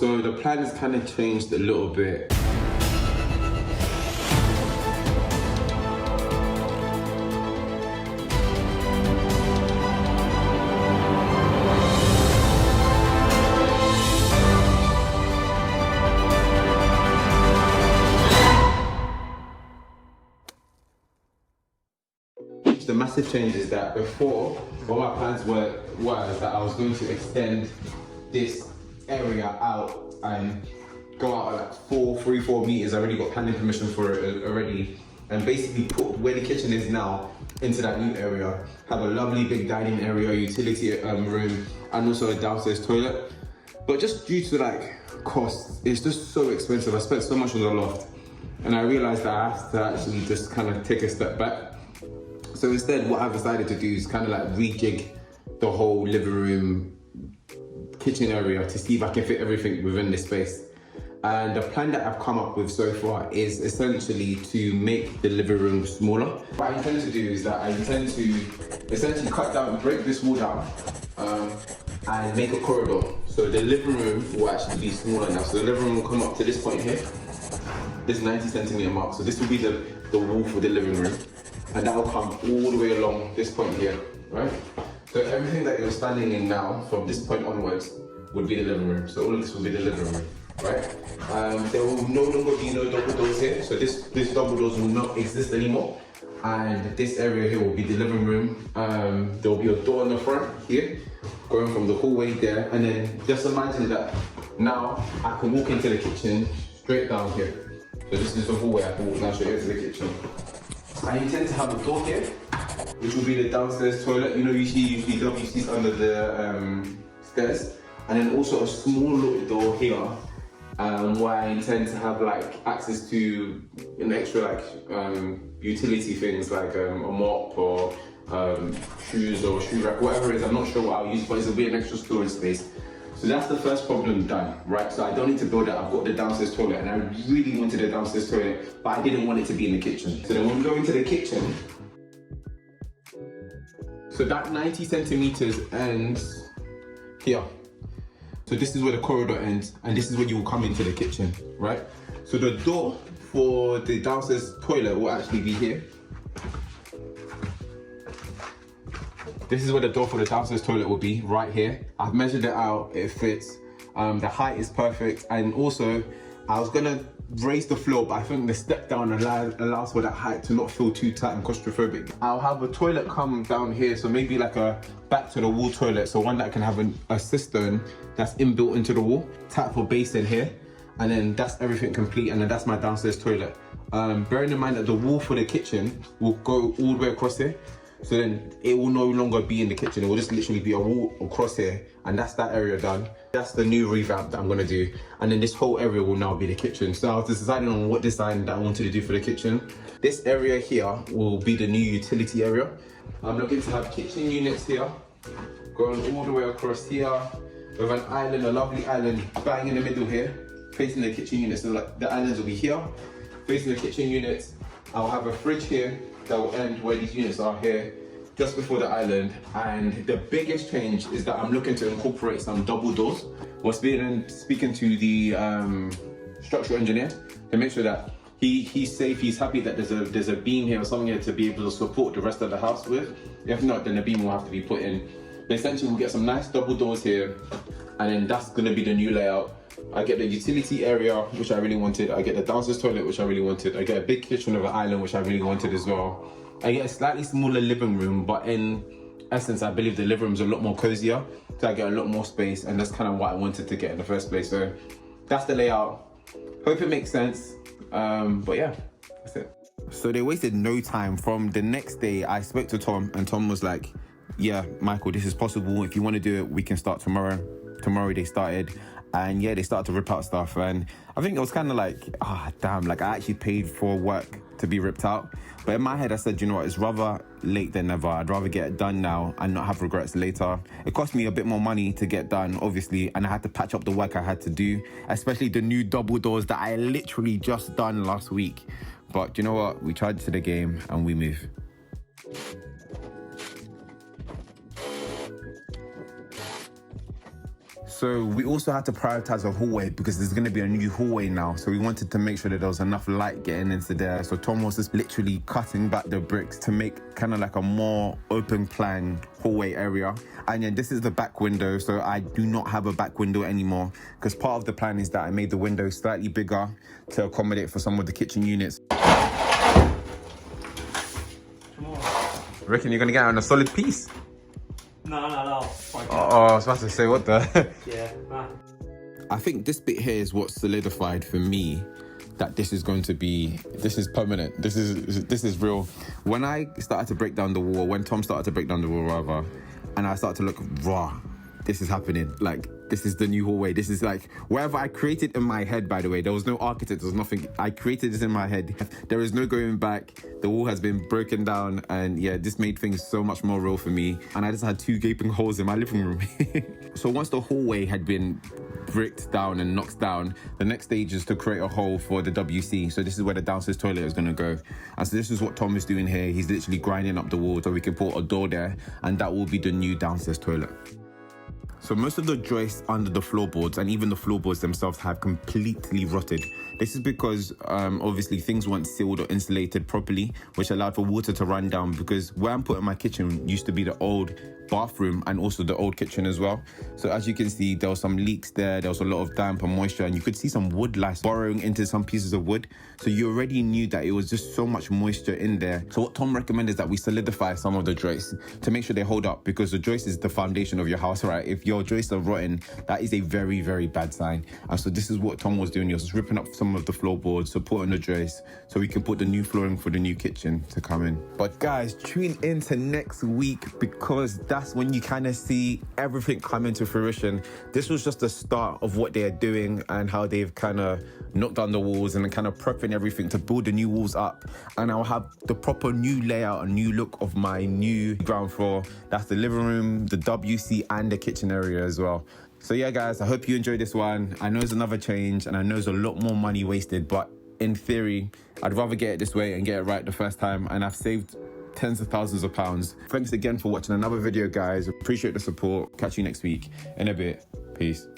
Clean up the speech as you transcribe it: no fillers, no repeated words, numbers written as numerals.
So the plan has kind of changed a little bit. The massive change is that before, what my plans was that I was going to extend this area out and go out like 4 meters. I already got planning permission for it already, and basically put where the kitchen is now into that new area. Have a lovely big dining area, utility room, and also a downstairs toilet. But just due to like costs, it's just so expensive. I spent so much on the loft, and I realized that I have to actually just kind of take a step back. So instead, what I've decided to do is kind of like rejig the whole living room, kitchen area to see if I can fit everything within this space. And the plan that I've come up with so far is essentially to make the living room smaller. What I intend to do is that I intend to essentially cut down, break this wall down, and make a corridor. So the living room will actually be smaller now. So the living room will come up to this point here, this 90 centimeter mark. So this will be the wall for the living room. And that will come all the way along this point here, right? So everything that you're standing in now, from this point onwards, would be the living room. So all of this will be the living room, right? There will no longer be no double doors here. So this double doors will not exist anymore. And this area here will be the living room. There will be a door in the front here, going from the hallway there. And then just imagine that now I can walk into the kitchen straight down here. So this is the hallway, I can walk down straight into the kitchen. I intend to have a door here, which will be the downstairs toilet. You know, usually WC's under the stairs. And then also a small little door here, where I intend to have like access to an extra like utility things like a mop or shoes or shoe rack, whatever it is. I'm not sure what I'll use, but it'll be an extra storage space. So that's the first problem done, right? So I don't need to build it. I've got the downstairs toilet, and I really wanted a downstairs toilet, but I didn't want it to be in the kitchen. So then when we go into the kitchen, so that 90 centimeters ends here. So this is where the corridor ends, and this is when you will come into the kitchen, right? So the door for the downstairs toilet will actually be here. This is where the door for the downstairs toilet will be, right here. I've measured it out, it fits. The height is perfect. And also, I was gonna raise the floor, but I think the step down allows for that height to not feel too tight and claustrophobic. I'll have a toilet come down here, so maybe like a back to the wall toilet, so one that can have a cistern that's inbuilt into the wall, tap for basin here, and then that's everything complete, and then that's my downstairs toilet. Bearing in mind that the wall for the kitchen will go all the way across here, so then it will no longer be in the kitchen. It will just literally be a wall across here, and that's that area done. That's the new revamp that I'm gonna do. And then this whole area will now be the kitchen. So I was deciding on what design that I wanted to do for the kitchen. This area here will be the new utility area. I'm looking to have kitchen units here, going all the way across here, with an island, a lovely island, bang in the middle here, facing the kitchen units. So like the islands will be here, facing the kitchen units. I'll have a fridge here that will end where these units are here, just before the island. And the biggest change is that I'm looking to incorporate some double doors. We're speaking to the structural engineer to make sure that he's safe, he's happy that there's a beam here or something here to be able to support the rest of the house with. If not, then the beam will have to be put in. But essentially we'll get some nice double doors here, and then that's gonna be the new layout. I get the utility area, which I really wanted. I get the downstairs toilet, which I really wanted. I get a big kitchen with an island, which I really wanted as well. I get a slightly smaller living room, but in essence, I believe the living room's a lot more cozier, so I get a lot more space, and that's kind of what I wanted to get in the first place. So that's the layout. Hope it makes sense. But yeah, that's it. So they wasted no time. From the next day, I spoke to Tom, and Tom was like, yeah, Michael, this is possible. If you want to do it, we can start tomorrow. Tomorrow they started. And yeah, they started to rip out stuff, and I think it was kind of like, damn, like I actually paid for work to be ripped out. But in my head, I said, you know what, it's rather late than never. I'd rather get it done now and not have regrets later. It cost me a bit more money to get done, obviously, and I had to patch up the work I had to do, especially the new double doors that I literally just done last week. But you know what, we tried to the game and we move. So we also had to prioritize a hallway because there's going to be a new hallway now. So we wanted to make sure that there was enough light getting into there. So Tom was just literally cutting back the bricks to make kind of like a more open plan hallway area. And yeah, this is the back window. So I do not have a back window anymore because part of the plan is that I made the window slightly bigger to accommodate for some of the kitchen units. Reckon you're gonna get on a solid piece? No. Oh, I was about to say, what the? Yeah, nah. I think this bit here is what solidified for me that this is going to be, this is permanent. This is real. When I started to break down the wall, when Tom started to break down the wall rather, and I started to look raw, this is happening. Like, this is the new hallway. This is like, wherever I created in my head, by the way, there was no architect, there was nothing. I created this in my head. There is no going back. The wall has been broken down and yeah, this made things so much more real for me. And I just had 2 gaping holes in my living room. So once the hallway had been bricked down and knocked down, the next stage is to create a hole for the WC. So this is where the downstairs toilet is gonna go. And so this is what Tom is doing here. He's literally grinding up the wall so we can put a door there, and that will be the new downstairs toilet. So most of the joists under the floorboards and even the floorboards themselves have completely rotted. This is because obviously things weren't sealed or insulated properly, which allowed for water to run down, because where I'm putting my kitchen used to be the old bathroom and also the old kitchen as well. So as you can see, there were some leaks there. There was a lot of damp and moisture, and you could see some wood lice burrowing into some pieces of wood. So you already knew that it was just so much moisture in there. So what Tom recommended is that we solidify some of the joists to make sure they hold up, because the joist is the foundation of your house, right? If your joists are rotten, that is a very, very bad sign. And so this is what Tom was doing. He was just ripping up some of the floorboards, supporting the joists, so we can put the new flooring for the new kitchen to come in. But guys, tune into next week, because that's when you kind of see everything come into fruition. This was just the start of what they're doing and how they've kind of knocked down the walls and kind of prepping everything to build the new walls up. And I'll have the proper new layout, a new look of my new ground floor. That's the living room, the WC, and the kitchen area as well. So yeah, guys, I hope you enjoyed this one. I know it's another change and I know it's a lot more money wasted, but in theory, I'd rather get it this way and get it right the first time. And I've saved tens of thousands of pounds. Thanks again for watching another video, guys. Appreciate the support. Catch you next week in a bit. Peace.